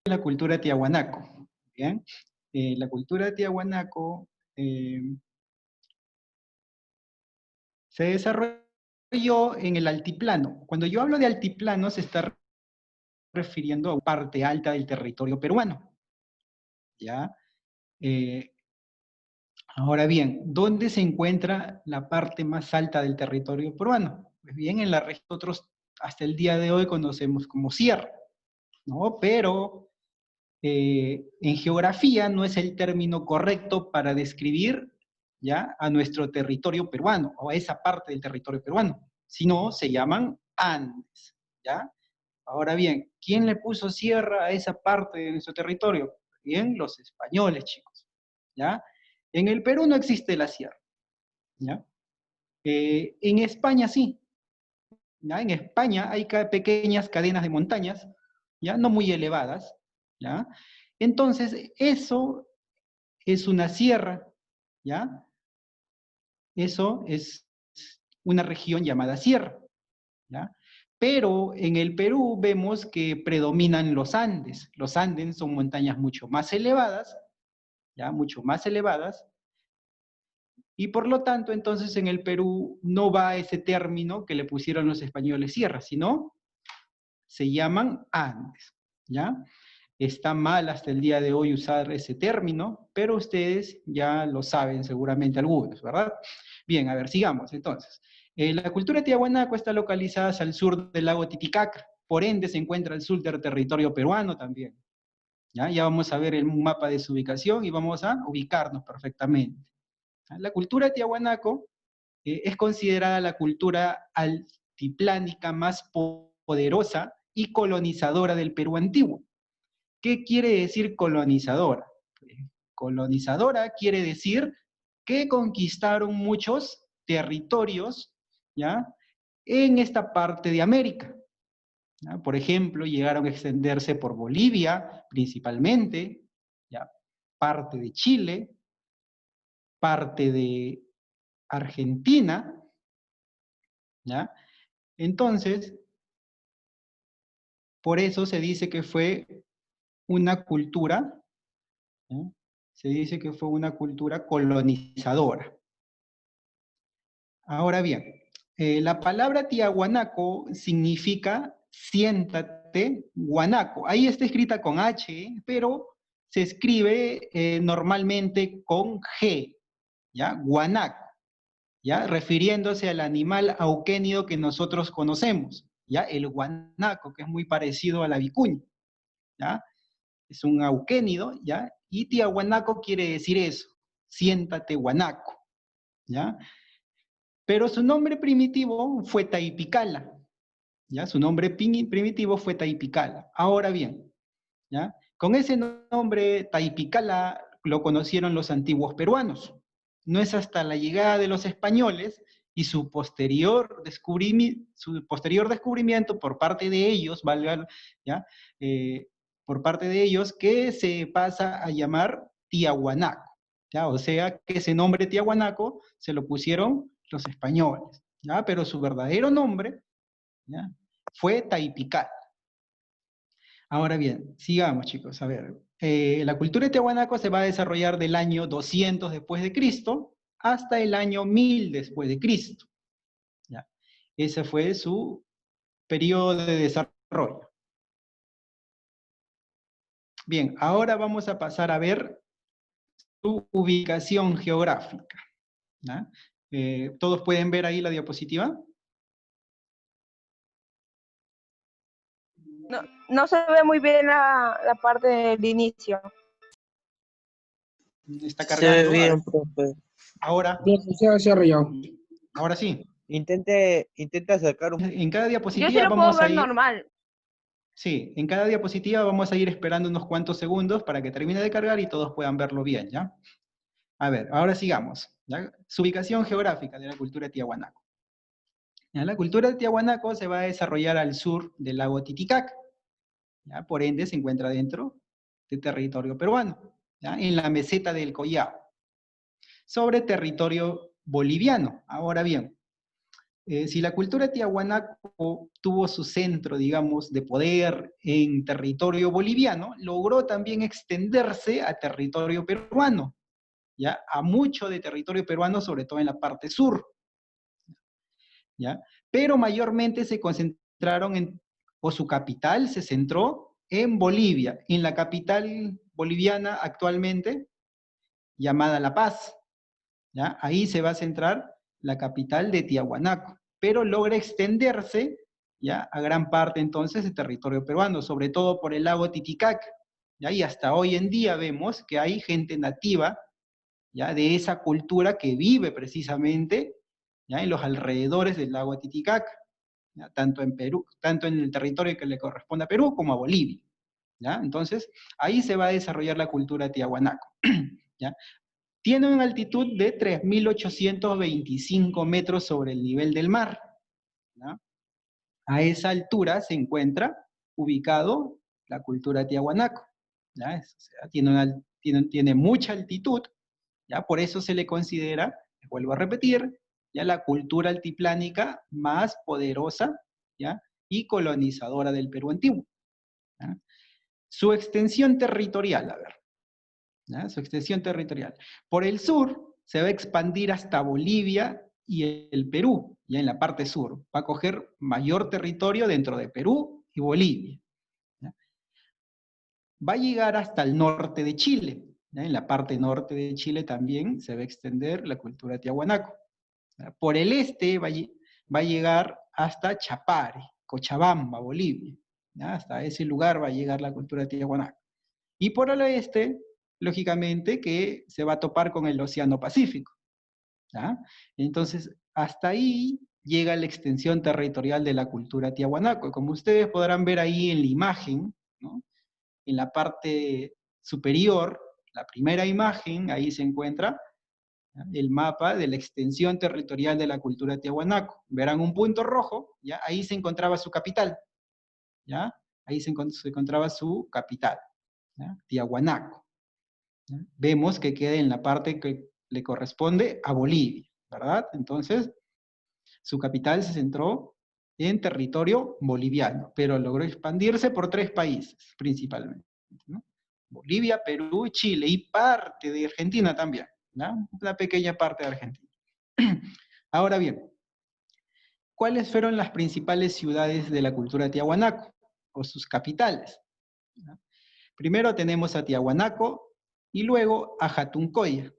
la cultura tiahuanaco. Bien, la cultura tiahuanaco se desarrolló en el altiplano. Cuando yo hablo de altiplano, se está refiriendo a parte alta del territorio peruano. ¿Ya? Eh, Ahora bien, ¿dónde se encuentra la parte más alta del territorio peruano? Pues bien, en la región que nosotros hasta el día de hoy conocemos como sierra, ¿no? Pero en geografía no es el término correcto para describir ya a nuestro territorio peruano, o a esa parte del territorio peruano, sino se llaman Andes, ¿ya? Ahora bien, ¿quién le puso sierra a esa parte de nuestro territorio? Bien, los españoles, chicos, ¿ya? En el Perú no existe la sierra, ¿ya? En España sí, ¿ya? En España hay pequeñas cadenas de montañas, ¿ya? No muy elevadas, ¿ya? Entonces, eso es una sierra, ¿ya? Eso es una región llamada sierra, ¿ya? Pero en el Perú vemos que predominan los Andes. Los Andes son montañas mucho más elevadas, ¿ya? Mucho más elevadas, y por lo tanto, entonces en el Perú no va ese término que le pusieron los españoles sierra, sino se llaman Andes, ¿ya? Está mal hasta el día de hoy usar ese término, pero ustedes ya lo saben seguramente algunos, ¿verdad? Bien, a ver, sigamos entonces. La cultura tiahuanaco está localizada al sur del lago Titicaca, por ende se encuentra al sur del territorio peruano también. ¿Ya? Ya vamos a ver el mapa de su ubicación y vamos a ubicarnos perfectamente. La cultura tiahuanaco es considerada la cultura altiplánica más poderosa y colonizadora del Perú antiguo. ¿Qué quiere decir colonizadora? Colonizadora quiere decir que conquistaron muchos territorios, ¿ya? En esta parte de América, ¿ya? Por ejemplo, llegaron a extenderse por Bolivia, principalmente, ¿ya? Parte de Chile, parte de Argentina, ¿ya? Entonces, por eso se dice que fue una cultura, ¿no? Se dice que fue una cultura colonizadora. Ahora bien, la palabra tiahuanaco significa siéntate, guanaco. Ahí está escrita con H, pero se escribe normalmente con G, ¿ya? Guanaco, ¿ya? Refiriéndose al animal auquénido que nosotros conocemos, ¿ya? El guanaco, que es muy parecido a la vicuña, ¿ya? Es un auquénido, ¿ya? Y tiahuanaco quiere decir eso, siéntate guanaco, ¿ya? Pero su nombre primitivo fue Taipicala, ¿ya? Su nombre primitivo fue Taipicala. Ahora bien, ¿ya? Con ese nombre Taipicala lo conocieron los antiguos peruanos. No es hasta la llegada de los españoles y su posterior descubrimiento por parte de ellos, ¿ya? Por parte de ellos, que se pasa a llamar Tiahuanaco, ¿ya? O sea, que ese nombre Tiahuanaco se lo pusieron los españoles, ¿ya? Pero su verdadero nombre, ¿ya? Fue Taipical. Ahora bien, sigamos chicos, a ver. La cultura de Tiahuanaco se va a desarrollar del año 200 después de Cristo hasta el año 1000 después de Cristo, ¿ya? Ese fue su periodo de desarrollo. Bien, ahora vamos a pasar a ver su ubicación geográfica, ¿ya? ¿Todos pueden ver ahí la diapositiva? No, no se ve muy bien la parte del inicio. Está Se ve cargando. bien, profe. Ahora. Bien, se ha desarrollado. Ahora sí. Intente acercar un... En cada Yo diapositiva sí lo puedo vamos a ver ir... normal. Sí, en cada diapositiva vamos a ir esperando unos cuantos segundos para que termine de cargar y todos puedan verlo bien, ¿ya? A ver, ahora sigamos, ¿ya? Su ubicación geográfica de la cultura de Tiahuanaco. ¿Ya? La cultura de Tiahuanaco se va a desarrollar al sur del lago Titicaca, ¿ya? Por ende se encuentra dentro del territorio peruano, ¿ya? En la meseta del Collao, sobre territorio boliviano. Ahora bien, Si la cultura tiahuanaco tuvo su centro, digamos, de poder en territorio boliviano, logró también extenderse a territorio peruano, ¿ya? A mucho de territorio peruano, sobre todo en la parte sur, ¿ya? Pero mayormente se concentraron o su capital se centró en Bolivia, en la capital boliviana actualmente, llamada La Paz, ¿ya? Ahí se va a centrar la capital de Tiahuanaco, pero logra extenderse, ¿ya? A gran parte entonces de territorio peruano, sobre todo por el lago Titicaca, ¿ya? Y hasta hoy en día vemos que hay gente nativa, ¿ya? De esa cultura que vive precisamente, ¿ya? En los alrededores del lago Titicaca, ¿ya? Tanto en Perú, tanto en el territorio que le corresponde a Perú como a Bolivia, ¿ya? Entonces, ahí se va a desarrollar la cultura tiahuanaco, ¿ya? Tiene una altitud de 3.825 metros sobre el nivel del mar, ¿no? A esa altura se encuentra ubicado la cultura tiahuanaco, ¿ya? O sea, tiene mucha altitud, ¿ya? Por eso se le considera, les vuelvo a repetir, ya la cultura altiplánica más poderosa, ¿ya? Y colonizadora del Perú antiguo, ¿ya? Su extensión territorial, a ver, ¿ya? Su extensión territorial. Por el sur se va a expandir hasta Bolivia y el Perú, ya en la parte sur. Va a coger mayor territorio dentro de Perú y Bolivia, ¿ya? Va a llegar hasta el norte de Chile, ¿ya? En la parte norte de Chile también se va a extender la cultura tiahuanaco, ¿ya? Por el este va a llegar hasta Chapare, Cochabamba, Bolivia, ¿ya? Hasta ese lugar va a llegar la cultura tiahuanaco. Y por el oeste, lógicamente, que se va a topar con el Océano Pacífico, ¿ya? Entonces, hasta ahí llega la extensión territorial de la cultura tiahuanaco. Como ustedes podrán ver ahí en la imagen, ¿no? En la parte superior, la primera imagen, ahí se encuentra, ¿ya? El mapa de la extensión territorial de la cultura tiahuanaco. Verán un punto rojo, ¿ya? Ahí se encontraba su capital, ¿ya? Ahí se encontraba su capital, ¿ya? Tiahuanaco, ¿ya? Vemos que queda en la parte que le corresponde a Bolivia, ¿verdad? Entonces, su capital se centró en territorio boliviano, pero logró expandirse por 3 países, principalmente, ¿no? Bolivia, Perú, Chile y parte de Argentina también, ¿no? Una pequeña parte de Argentina. Ahora bien, ¿cuáles fueron las principales ciudades de la cultura tiahuanaco o sus capitales? ¿No? Primero tenemos a Tiahuanaco y luego a Jatuncoya.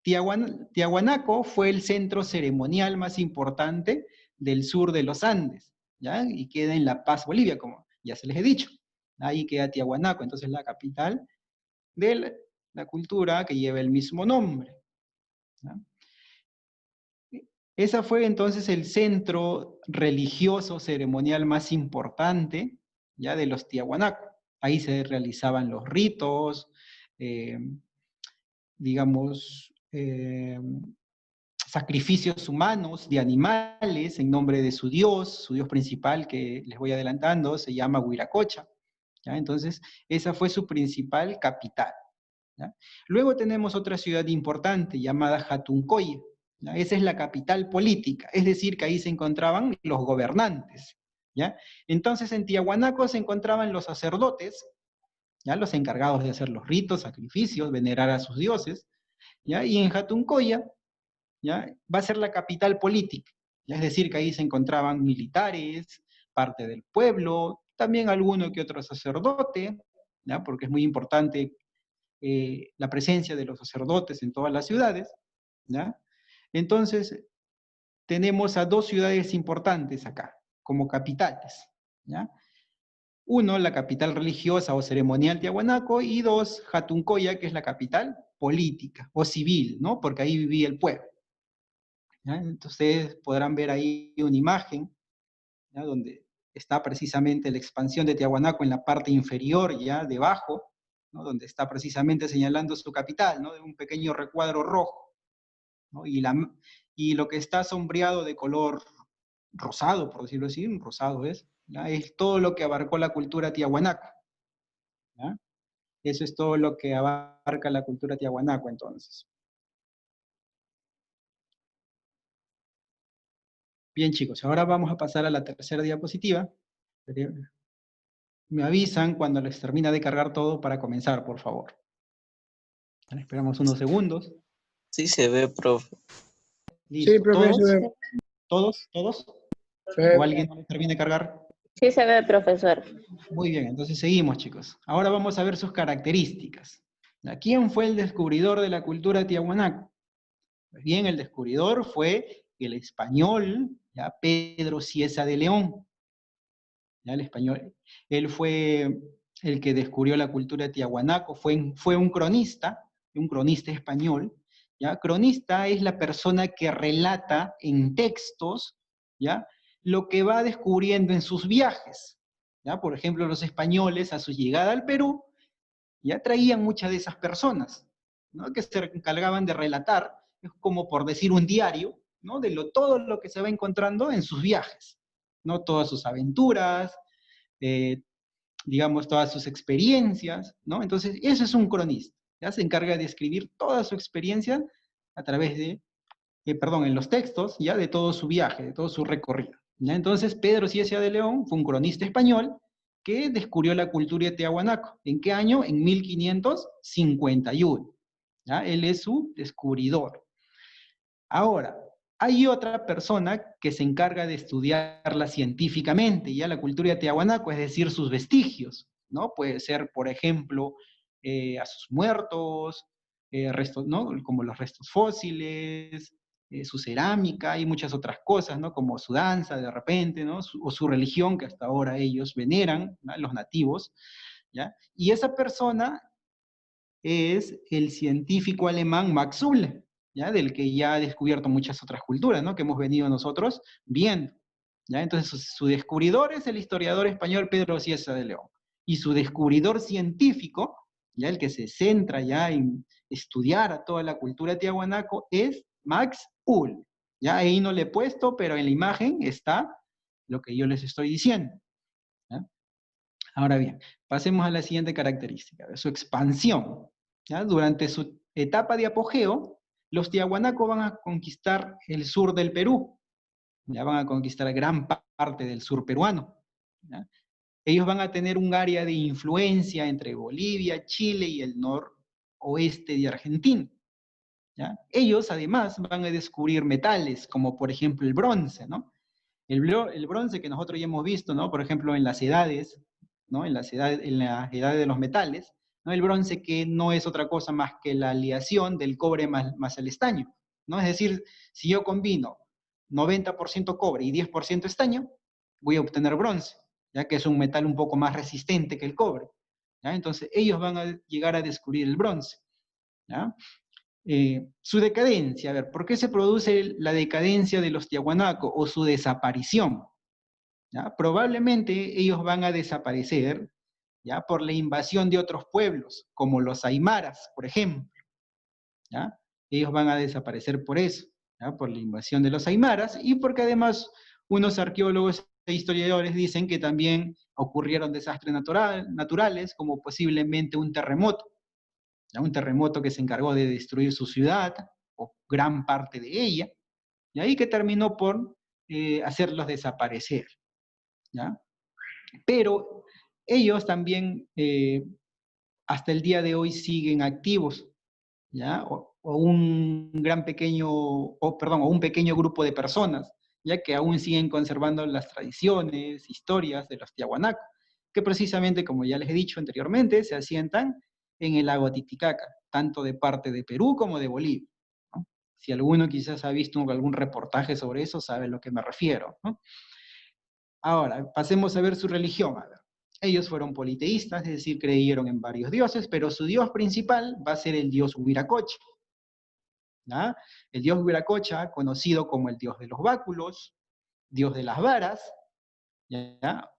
Tiahuanaco fue el centro ceremonial más importante del sur de los Andes, ¿ya? Y queda en La Paz, Bolivia, como ya se les he dicho. Ahí queda Tiahuanaco, entonces la capital de la cultura que lleva el mismo nombre, ¿ya? Esa fue entonces el centro religioso ceremonial más importante, ya, de los tiahuanacos. Ahí se realizaban los ritos, eh, digamos, sacrificios humanos de animales en nombre de su dios principal, que les voy adelantando, se llama Huiracocha, ¿ya? Entonces, esa fue su principal capital, ¿ya? Luego tenemos otra ciudad importante llamada Jatuncoya, ¿ya? Esa es la capital política, es decir, que ahí se encontraban los gobernantes, ¿ya? Entonces, en Tiahuanaco se encontraban los sacerdotes, ¿ya? Los encargados de hacer los ritos, sacrificios, venerar a sus dioses, ¿ya? Y en Jatuncoya, ¿ya? Va a ser la capital política, ¿ya? Es decir, que ahí se encontraban militares, parte del pueblo, también alguno que otro sacerdote, ¿ya? Porque es muy importante la presencia de los sacerdotes en todas las ciudades, ¿ya? Entonces, tenemos a 2 ciudades importantes acá, como capitales, ¿ya? Uno, la capital religiosa o ceremonial Tiahuanaco, y dos, Jatuncoya, que es la capital política o civil, ¿no? Porque ahí vivía el pueblo, ¿ya? Entonces, ustedes podrán ver ahí una imagen, ¿ya? Donde está precisamente la expansión de Tiahuanaco en la parte inferior, ya debajo, ¿no? Donde está precisamente señalando su capital, ¿no? De un pequeño recuadro rojo, ¿no? Y lo que está sombreado de color rosado, por decirlo así, un rosado es, ¿ya? Es todo lo que abarcó la cultura tiahuanaco, ¿ya? Eso es todo lo que abarca la cultura tiahuanaco, entonces. Bien, chicos, ahora vamos a pasar a la tercera diapositiva. Me avisan cuando les termina de cargar todo para comenzar, por favor. Esperamos unos segundos. Sí se ve, profe. Listo. Sí, profe, ¿Todos? se ve. ¿Todos? Se ¿O ve. alguien no les termina de cargar? Sí se ve, profesor. Muy bien, entonces seguimos, chicos. Ahora vamos a ver sus características. ¿Quién fue el descubridor de la cultura tiahuanaco? Pues bien, el descubridor fue el español, ¿ya? Pedro Cieza de León. ¿Ya? El español. Él fue el que descubrió la cultura tiahuanaco, fue un cronista español. ¿Ya? Cronista es la persona que relata en textos, ¿ya? Lo que va descubriendo en sus viajes. ¿Ya? Por ejemplo, los españoles a su llegada al Perú ya traían muchas de esas personas, ¿no? Que se encargaban de relatar, es como por decir un diario, ¿no? De todo lo que se va encontrando en sus viajes, ¿no? Todas sus aventuras, digamos, todas sus experiencias, ¿no? Entonces, eso es un cronista, ¿ya? Se encarga de escribir toda su experiencia a través de, en los textos, ¿ya? De todo su viaje, de todo su recorrido, ¿ya? Entonces, Pedro Cieza de León fue un cronista español que descubrió la cultura de Tiahuanaco. ¿En qué año? En 1551. ¿Ya? Él es su descubridor. Ahora, hay otra persona que se encarga de estudiarla científicamente, ya la cultura de Tiahuanaco, es decir, sus vestigios, ¿no? Puede ser, por ejemplo, a sus muertos, restos, ¿no? Como los restos fósiles, su cerámica y muchas otras cosas, ¿no? Como su danza de repente, ¿no? O su religión que hasta ahora ellos veneran, ¿no? Los nativos, ¿ya? Y esa persona es el científico alemán Max Uhle, ¿ya? Del que ya ha descubierto muchas otras culturas, ¿no? Que hemos venido nosotros viendo, ¿ya? Entonces su descubridor es el historiador español Pedro Cieza de León, y su descubridor científico, ya el que se centra ya en estudiar a toda la cultura tiahuanaco, es Max Uhle. Ya ahí no le he puesto, pero en la imagen está lo que yo les estoy diciendo, ¿ya? Ahora bien, pasemos a la siguiente característica, de su expansión, ¿ya? Durante su etapa de apogeo, los tiahuanacos van a conquistar el sur del Perú, ya van a conquistar gran parte del sur peruano, ¿ya? Ellos van a tener un área de influencia entre Bolivia, Chile y el noroeste de Argentina, ¿ya? Ellos además van a descubrir metales, como por ejemplo el bronce, ¿no? El bronce que nosotros ya hemos visto, ¿no? Por ejemplo, en las edades, ¿no? En las edades de los metales, ¿no? El bronce que no es otra cosa más que la aleación del cobre más el estaño, ¿no? Es decir, si yo combino 90% cobre y 10% estaño, voy a obtener bronce, ya que es un metal un poco más resistente que el cobre, ¿ya? Entonces ellos van a llegar a descubrir el bronce, ¿ya? Su decadencia, a ver, ¿por qué se produce la decadencia de los tiahuanacos o su desaparición? ¿Ya? Probablemente ellos van a desaparecer, ¿ya? Por la invasión de otros pueblos, como los aymaras, por ejemplo, ¿ya? Ellos van a desaparecer por eso, ¿ya? Por la invasión de los aymaras, y porque además unos arqueólogos e historiadores dicen que también ocurrieron desastres naturales, como posiblemente un terremoto, ¿ya? Un terremoto que se encargó de destruir su ciudad, o gran parte de ella, y ahí que terminó por hacerlos desaparecer, ¿ya? Pero ellos también hasta el día de hoy siguen activos, ¿ya? O un pequeño grupo de personas, ya que aún siguen conservando las tradiciones, historias de los tiahuanacos, que precisamente, como ya les he dicho anteriormente, se asientan en el lago Titicaca, tanto de parte de Perú como de Bolivia, ¿no? Si alguno quizás ha visto algún reportaje sobre eso, sabe a lo que me refiero, ¿no? Ahora, pasemos a ver su religión. A ver. Ellos fueron politeístas, es decir, creyeron en varios dioses, pero su dios principal va a ser el dios Huiracocha, ¿ya? El dios Huiracocha, conocido como el dios de los báculos, dios de las varas, ¿ya?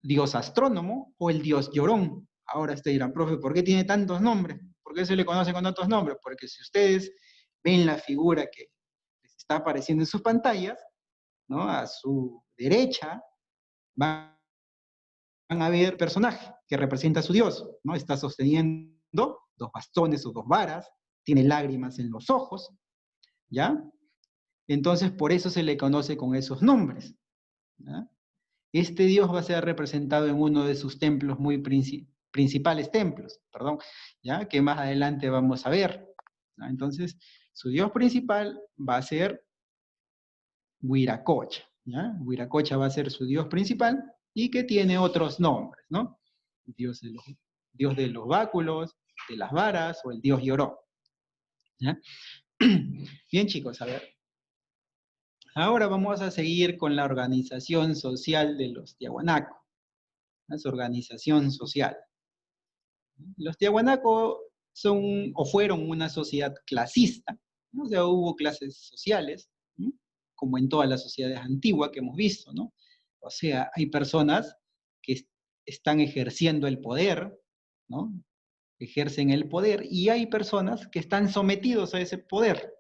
Dios astrónomo o el dios llorón. Ahora ustedes dirán, profe, ¿por qué tiene tantos nombres? ¿Por qué se le conoce con tantos nombres? Porque si ustedes ven la figura que les está apareciendo en sus pantallas, ¿no? A su derecha van a ver personaje que representa a su dios, ¿no? Está sosteniendo dos bastones o dos varas, tiene lágrimas en los ojos, ¿ya? Entonces, por eso se le conoce con esos nombres. ¿Ya? Este dios va a ser representado en uno de sus templos principales templos, perdón, ¿ya? Que más adelante vamos a ver. ¿Ya? Entonces, su dios principal va a ser Huiracocha, ¿ya? Huiracocha va a ser su dios principal y que tiene otros nombres, ¿no? Dios de los báculos, de las varas o el dios Llorón. ¿Ya? Bien, chicos, a ver. Ahora vamos a seguir con la organización social de los Tiahuanaco. Su organización social. Los Tiahuanaco son o fueron una sociedad clasista, ¿no? O sea, hubo clases sociales, ¿no? Como en todas las sociedades antiguas que hemos visto, ¿no? O sea, hay personas que están ejerciendo el poder, ¿no? Ejercen el poder, y hay personas que están sometidos a ese poder,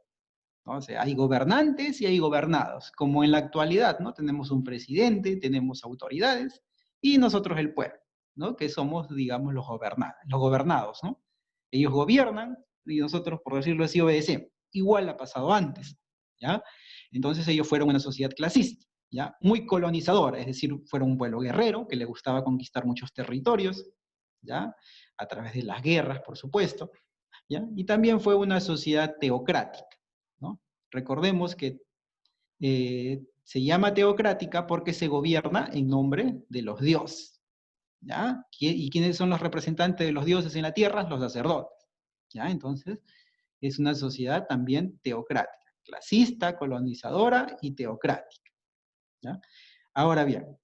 ¿no? O sea, hay gobernantes y hay gobernados, como en la actualidad, ¿no? Tenemos un presidente, tenemos autoridades, y nosotros el pueblo, ¿no? Que somos, digamos, los gobernados, ¿no? Ellos gobiernan y nosotros, por decirlo así, obedecemos. Igual ha pasado antes, ¿ya? Entonces ellos fueron una sociedad clasista, ¿ya? Muy colonizadora, es decir, fueron un pueblo guerrero que le gustaba conquistar muchos territorios, ¿ya? A través de las guerras, por supuesto, ¿ya? Y también fue una sociedad teocrática, ¿no? Recordemos que se llama teocrática porque se gobierna en nombre de los dioses, ¿ya? ¿Y quiénes son los representantes de los dioses en la tierra? Los sacerdotes, ¿ya? Entonces, es una sociedad también teocrática, clasista, colonizadora y teocrática, ¿ya? Ahora bien,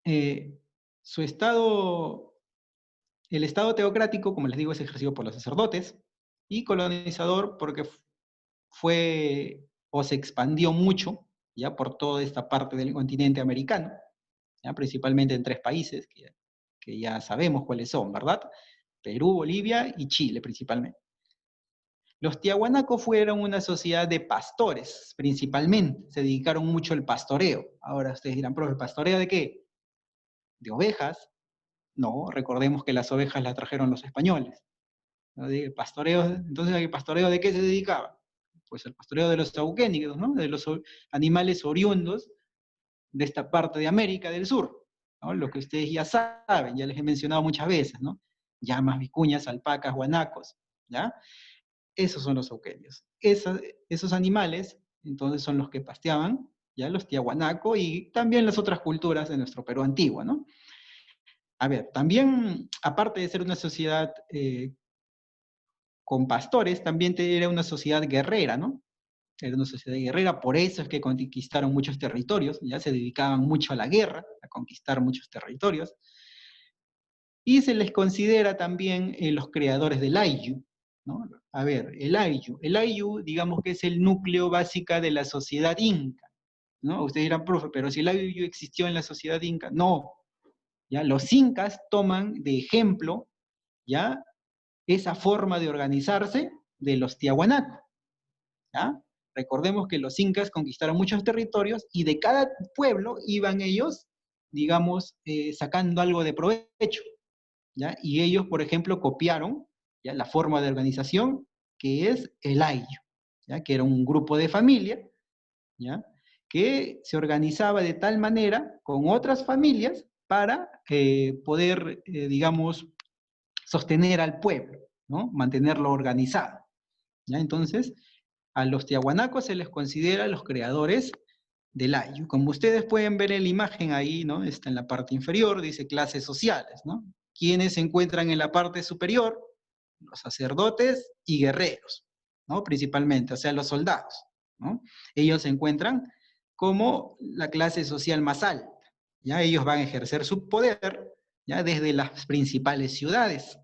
eh, su estado, el estado teocrático, como les digo, es ejercido por los sacerdotes, y colonizador porque fue o se expandió mucho, ya por toda esta parte del continente americano, ¿ya? Principalmente en 3 países que ya sabemos cuáles son, ¿verdad? Perú, Bolivia y Chile principalmente. Los tiahuanacos fueron una sociedad de pastores, principalmente, se dedicaron mucho al pastoreo. Ahora ustedes dirán, profe, ¿pastoreo de qué? ¿De ovejas? No, recordemos que las ovejas las trajeron los españoles. ¿No? Pastoreo, entonces, ¿el pastoreo de qué se dedicaba? Pues el pastoreo de los auquénicos, ¿no? De los animales oriundos de esta parte de América del Sur, ¿no? Lo que ustedes ya saben, ya les he mencionado muchas veces, ¿no? Llamas, vicuñas, alpacas, guanacos, ¿ya? Esos son los auquenios. Esos animales, entonces, son los que pasteaban, ¿ya? Los tiahuanaco y también las otras culturas de nuestro Perú antiguo, ¿no? A ver, también, aparte de ser una sociedad con pastores, también era una sociedad guerrera, ¿no? Era una sociedad guerrera, por eso es que conquistaron muchos territorios, ya se dedicaban mucho a la guerra, a conquistar muchos territorios, y se les considera también los creadores del Ayllu, ¿no? A ver, el Ayllu, digamos que es el núcleo básico de la sociedad inca, ¿no? Ustedes dirán, profe, pero si el Ayllu existió en la sociedad inca, no, ¿ya? Los incas toman de ejemplo, ¿ya? Esa forma de organizarse de los tiahuanaco, ¿ya? Recordemos que los incas conquistaron muchos territorios y de cada pueblo iban ellos, digamos, sacando algo de provecho, ¿ya? Y ellos, por ejemplo, copiaron, ¿ya? La forma de organización que es el ayllu, ¿ya? Que era un grupo de familia, ¿ya? Que se organizaba de tal manera con otras familias para poder, digamos, sostener al pueblo, ¿no? Mantenerlo organizado, ¿ya? Entonces, a los tiahuanacos se les considera los creadores del ayllu. Como ustedes pueden ver en la imagen ahí, ¿no? Está en la parte inferior, dice clases sociales, ¿no? ¿Quiénes se encuentran en la parte superior? Los sacerdotes y guerreros, ¿no? Principalmente, o sea, los soldados, ¿no? Ellos se encuentran como la clase social más alta, ¿ya? Ellos van a ejercer su poder, ¿ya? Desde las principales ciudades,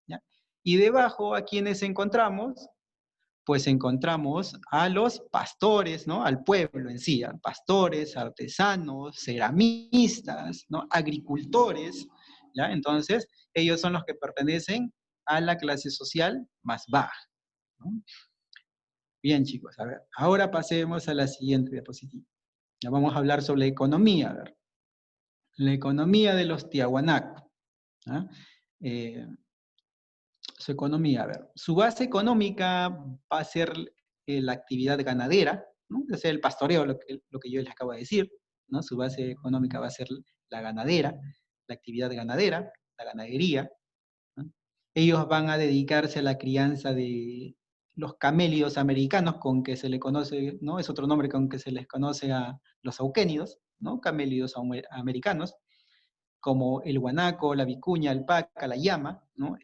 ¿ya? Y debajo, ¿a quienes encontramos? Pues encontramos a los pastores, ¿no? Al pueblo en sí, a pastores, artesanos, ceramistas, ¿no? Agricultores, ¿ya? Entonces, ellos son los que pertenecen a la clase social más baja, ¿no? Bien, chicos, a ver, ahora pasemos a la siguiente diapositiva. Ya vamos a hablar sobre la economía, a ver. La economía de los tiahuanaco, ¿ah? Su economía, a ver, su base económica va a ser la actividad ganadera, ¿no? O sea, el pastoreo, lo que yo les acabo de decir, ¿no? Su base económica va a ser la ganadera, la actividad ganadera, la ganadería, ¿no? Ellos van a dedicarse a la crianza de los camélidos americanos, con que se le conoce, ¿no? Es otro nombre con que se les conoce a los auquénidos, ¿no? Camélidos americanos, como el guanaco, la vicuña, alpaca, la llama, ¿no?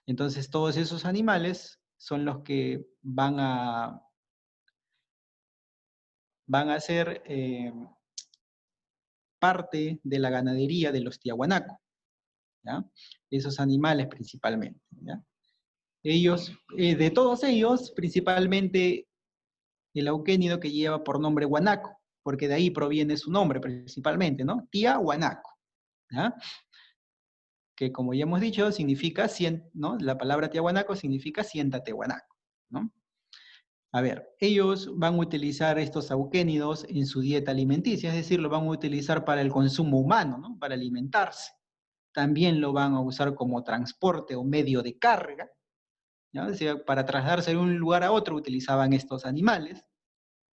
Entonces todos esos animales son los que van a ser parte de la ganadería de los tiahuanaco, ¿ya? Esos animales principalmente, ¿ya? Ellos, de todos ellos, principalmente el auquénido que lleva por nombre guanaco, porque de ahí proviene su nombre principalmente, ¿no? Tiahuanaco, ¿ya? Que como ya hemos dicho, significa, ¿no? La palabra tiahuanaco significa siéntate guanaco, ¿no? A ver, ellos van a utilizar estos auquénidos en su dieta alimenticia, es decir, lo van a utilizar para el consumo humano, ¿no? Para alimentarse. También lo van a usar como transporte o medio de carga, ¿ya? O sea, para trasladarse de un lugar a otro utilizaban estos animales,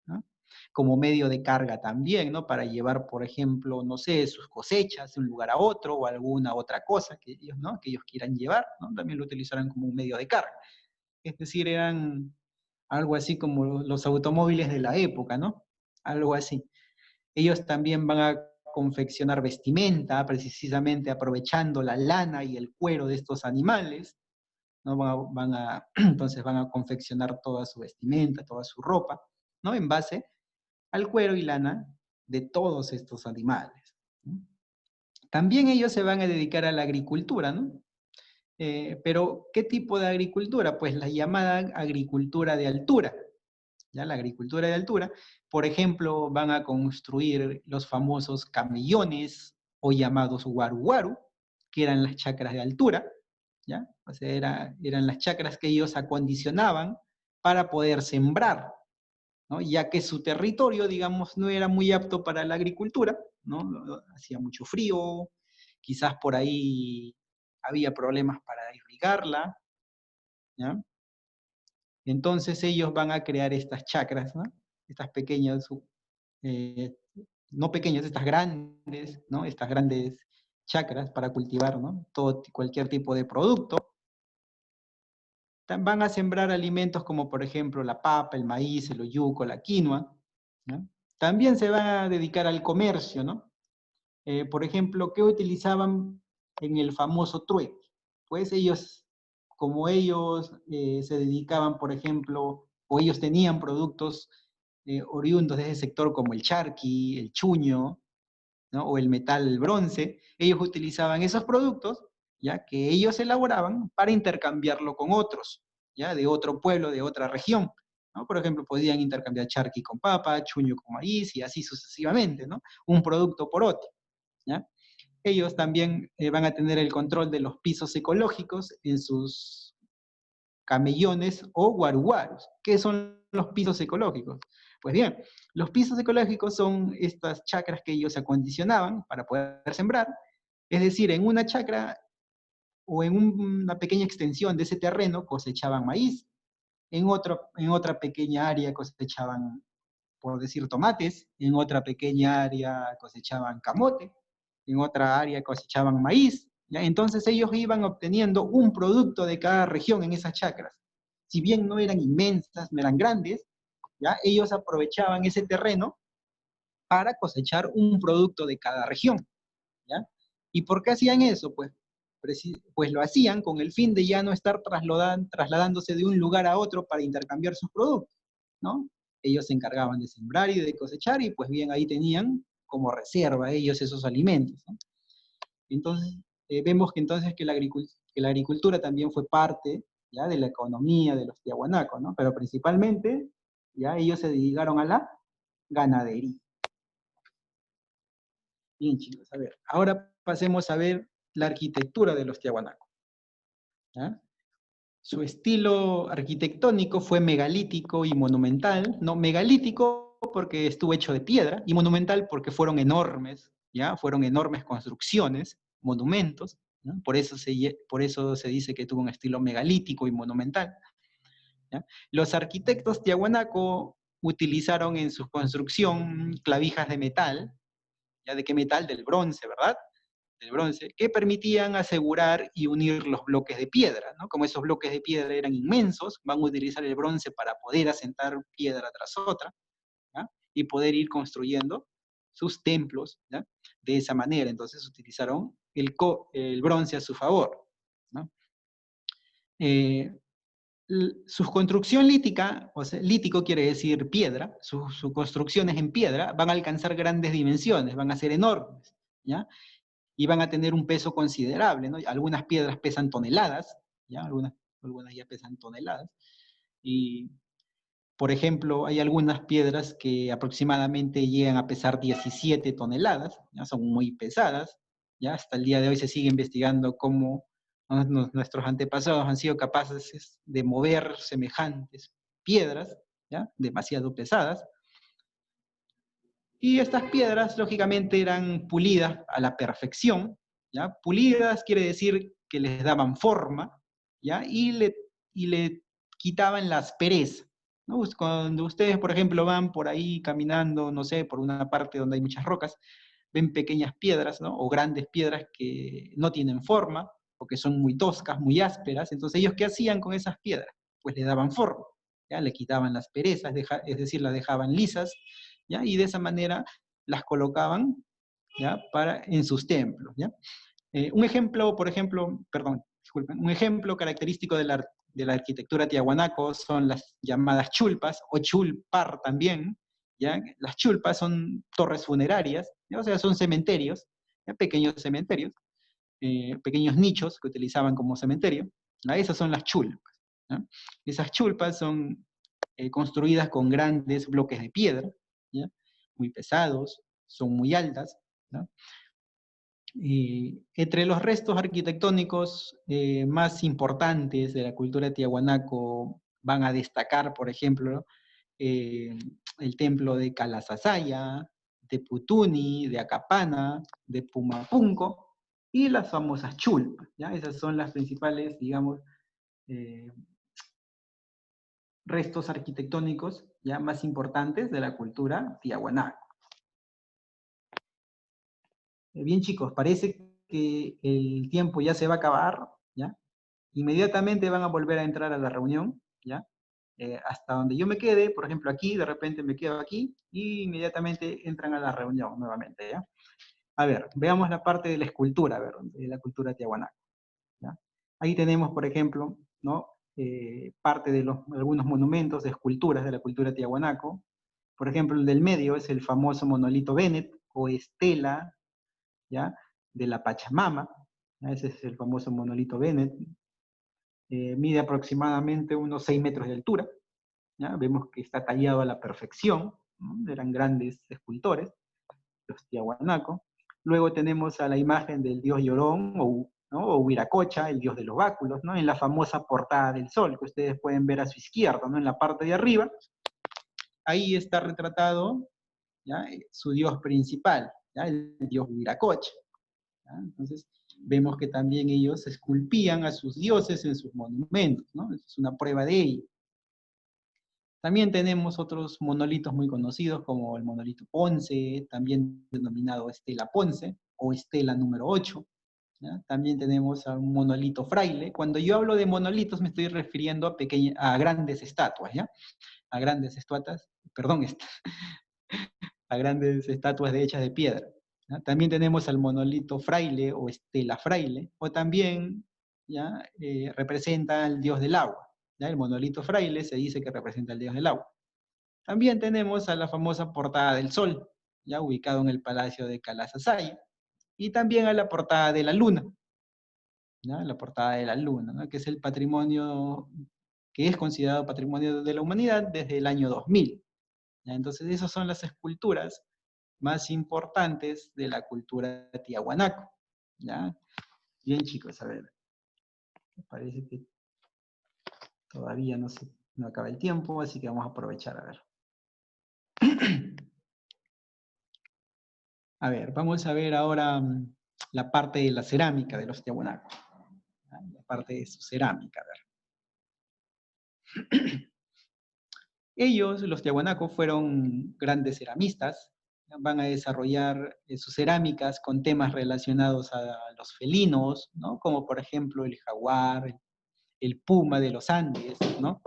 ¿no? Como medio de carga también, ¿no? Para llevar, por ejemplo, no sé, sus cosechas de un lugar a otro o alguna otra cosa que ellos, ¿no? Que ellos quieran llevar, ¿no? También lo utilizaran como un medio de carga. Es decir, eran algo así como los automóviles de la época, ¿no? Algo así. Ellos también van a confeccionar vestimenta, precisamente aprovechando la lana y el cuero de estos animales, ¿no? Entonces van a confeccionar toda su vestimenta, toda su ropa, ¿no? En base al cuero y lana de todos estos animales, ¿no? También ellos se van a dedicar a la agricultura, ¿no? Pero, ¿qué tipo de agricultura? Pues la llamada agricultura de altura, ¿ya? La agricultura de altura. Por ejemplo, van a construir los famosos camellones o llamados guaru, que eran las chacras de altura, ¿ya? O sea, eran las chacras que ellos acondicionaban para poder sembrar, ¿no? Ya que su territorio, digamos, no era muy apto para la agricultura, ¿no? Hacía mucho frío, quizás por ahí había problemas para irrigarla, ¿ya? Entonces ellos van a crear estas chacras, ¿no? Estas pequeñas, eh, no pequeñas, estas grandes, ¿no? Estas grandes chacras para cultivar, ¿no? Cualquier tipo de producto. Van a sembrar alimentos como por ejemplo la papa, el maíz, el oyuco, la quinoa, ¿no? También se van a dedicar al comercio, ¿no? Por ejemplo, ¿qué utilizaban en el famoso trueque? Pues ellos, como ellos se dedicaban, por ejemplo, o ellos tenían productos oriundos de ese sector como el charqui, el chuño, ¿no? O el metal, el bronce, ellos utilizaban esos productos, ¿ya? Que ellos elaboraban para intercambiarlo con otros, ¿ya? De otro pueblo, de otra región, ¿no? Por ejemplo, podían intercambiar charqui con papa, chuño con maíz y así sucesivamente, ¿no? Un producto por otro, ¿ya? Ellos también van a tener el control de los pisos ecológicos en sus camellones o guaruguaros. ¿Qué son los pisos ecológicos? Pues bien, los pisos ecológicos son estas chacras que ellos acondicionaban para poder sembrar, es decir, en una chacra o en una pequeña extensión de ese terreno cosechaban maíz, en otra pequeña área cosechaban, por decir, tomates, en otra pequeña área cosechaban camote, en otra área cosechaban maíz, ¿ya? Entonces ellos iban obteniendo un producto de cada región en esas chacras. Si bien no eran inmensas, no eran grandes, ¿ya? Ellos aprovechaban ese terreno para cosechar un producto de cada región, ¿ya? ¿Y por qué hacían eso? Pues lo hacían con el fin de ya no estar trasladándose de un lugar a otro para intercambiar sus productos, ¿no? Ellos se encargaban de sembrar y de cosechar y pues bien ahí tenían como reserva ellos esos alimentos, ¿no? Entonces, vemos que entonces que la agricultura también fue parte, ¿ya? De la economía de los tiahuanacos, ¿no? Pero principalmente, ya ellos se dedicaron a la ganadería. Bien, chicos, a ver, ahora pasemos a ver la arquitectura de los tiahuanacos, ¿ya? Su estilo arquitectónico fue megalítico y monumental, no megalítico porque estuvo hecho de piedra, y monumental porque fueron enormes, ¿ya? Fueron enormes construcciones, monumentos, ¿no? Por eso se dice que tuvo un estilo megalítico y monumental. ¿ya? Los arquitectos tiahuanaco utilizaron en su construcción clavijas de metal, ¿ya? ¿De qué metal? Del bronce, ¿verdad? Del bronce, que permitían asegurar y unir los bloques de piedra, ¿no? Como esos bloques de piedra eran inmensos, van a utilizar el bronce para poder asentar piedra tras otra, ¿ya? Y poder ir construyendo sus templos, ¿ya? De esa manera. Entonces utilizaron el bronce a su favor, ¿no? Su construcción lítica, o sea, lítico quiere decir piedra, sus construcciones en piedra van a alcanzar grandes dimensiones, van a ser enormes, ¿ya? Y van a tener un peso considerable, ¿no? Algunas piedras pesan toneladas, ¿ya? Algunas ya pesan toneladas, y por ejemplo, hay algunas piedras que aproximadamente llegan a pesar 17 toneladas, ¿ya? Son muy pesadas, ¿ya? Hasta el día de hoy se sigue investigando cómo nuestros antepasados han sido capaces de mover semejantes piedras, ¿ya? Demasiado pesadas. Y estas piedras, lógicamente, eran pulidas a la perfección, ¿ya? Pulidas quiere decir que les daban forma, ¿ya? Y le quitaban la aspereza, ¿no? Cuando ustedes, por ejemplo, van por ahí caminando, no sé, por una parte donde hay muchas rocas, ven pequeñas piedras, ¿no? O grandes piedras que no tienen forma, o que son muy toscas, muy ásperas. Entonces, ¿ellos qué hacían con esas piedras? Pues le daban forma, ¿ya? Le quitaban las perezas, es decir, las dejaban lisas, ¿ya? Y de esa manera las colocaban, ¿ya? En sus templos, ¿ya? Un ejemplo, por ejemplo, perdón, disculpen, un ejemplo característico de la arquitectura tiahuanaco son las llamadas chulpas, o chulpar también, ¿ya? Las chulpas son torres funerarias, ¿ya? O sea, son cementerios, ¿ya? Pequeños cementerios, pequeños nichos que utilizaban como cementerio, ¿ya? Esas son las chulpas, ¿ya? Esas chulpas son construidas con grandes bloques de piedra, ¿ya? Muy pesados, son muy altas, ¿no? Y entre los restos arquitectónicos más importantes de la cultura tiahuanaco van a destacar, por ejemplo, el templo de Calasasaya, de Putuni, de Acapana, de Pumapunco, y las famosas chulpas, ¿ya? Esas son las principales, digamos, eh, restos arquitectónicos ya más importantes de la cultura tiahuanaco. Bien, chicos, parece que el tiempo ya se va a acabar, ¿ya? Inmediatamente van a volver a entrar a la reunión, ¿ya? Hasta donde yo me quede, por ejemplo aquí, de repente me quedo aquí, y inmediatamente entran a la reunión nuevamente, ¿ya? A ver, veamos la parte de la escultura, a ver, de la cultura tiahuanaco, ¿ya? Ahí tenemos, por ejemplo, ¿no? Parte de algunos monumentos de esculturas de la cultura tiahuanaco. Por ejemplo, el del medio es el famoso monolito Bennett, o estela, ¿ya? De la Pachamama, ¿ya? Ese es el famoso monolito Bennett. Mide aproximadamente unos 6 metros de altura, ¿ya? Vemos que está tallado a la perfección, ¿no? Eran grandes escultores, los tiahuanaco. Luego tenemos a la imagen del dios Llorón, ¿no? O Huiracocha, el dios de los báculos, ¿no? En la famosa portada del sol, que ustedes pueden ver a su izquierda, ¿no? En la parte de arriba, ahí está retratado, ¿ya? Su dios principal, ¿ya? El dios Huiracocha, ¿ya? Entonces, vemos que también ellos esculpían a sus dioses en sus monumentos, ¿no? Es una prueba de ello. También tenemos otros monolitos muy conocidos, como el monolito Ponce, también denominado Estela Ponce, o Estela número 8. ¿Ya? También tenemos a un monolito fraile. Cuando yo hablo de monolitos me estoy refiriendo a grandes estatuas, ¿ya? A grandes estatuas, perdón, a grandes estatuas hechas de piedra, ¿ya? También tenemos al monolito fraile o estela fraile, o también, ¿ya? Representa al dios del agua, ¿ya? El monolito fraile se dice que representa al dios del agua. También tenemos a la famosa portada del sol, ya ubicado en el palacio de Calasasaya, y también a la portada de la luna, ¿ya? La portada de la luna, ¿no? Que es el patrimonio, que es considerado patrimonio de la humanidad desde el año 2000. ¿Ya? Entonces esas son las esculturas más importantes de la cultura tiahuanaco, ¿ya? Bien, chicos, a ver, me parece que todavía no acaba el tiempo, así que vamos a aprovechar, a ver. A ver, vamos a ver ahora la parte de la cerámica de los tiahuanacos, ¿ya? La parte de su cerámica, a ver. Ellos, los tiahuanacos, fueron grandes ceramistas. Van a desarrollar sus cerámicas con temas relacionados a los felinos, ¿no? Como por ejemplo el jaguar, el puma de los Andes, ¿no?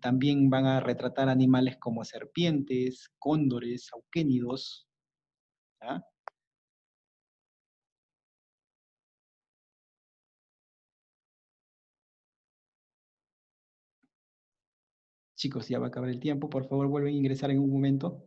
También van a retratar animales como serpientes, cóndores, auquénidos, ¿ya? Chicos, ya va a acabar el tiempo, por favor vuelven a ingresar en un momento.